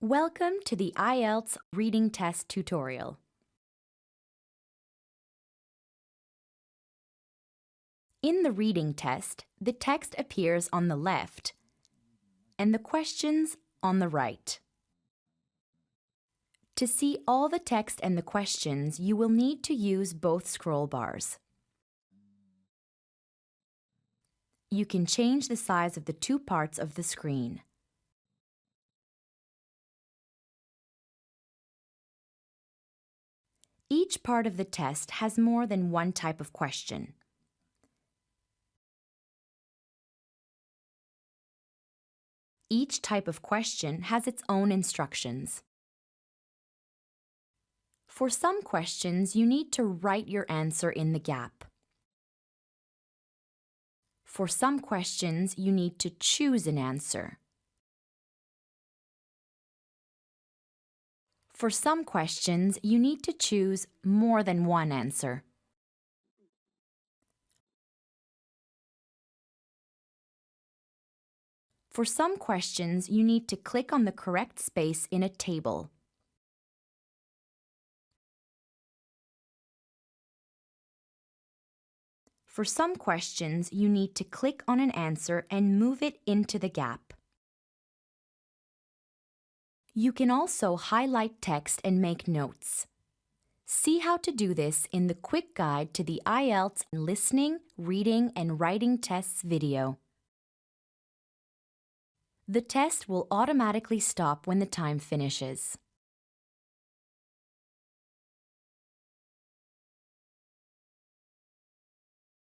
Welcome to the IELTS reading test tutorial. In the reading test, the text appears on the left and the questions on the right. To see all the text and the questions, you will need to use both scroll bars. You can change the size of the two parts of the screen. Each part of the test has more than one type of question. Each type of question has its own instructions. For some questions, you need to write your answer in the gap. For some questions, you need to choose an answer. For some questions, you need to choose more than one answer. For some questions, you need to click on the correct space in a table. For some questions, you need to click on an answer and move it into the gap. You can also highlight text and make notes. See how to do this in the quick guide to the IELTS listening, reading, and writing tests video. The test will automatically stop when the time finishes.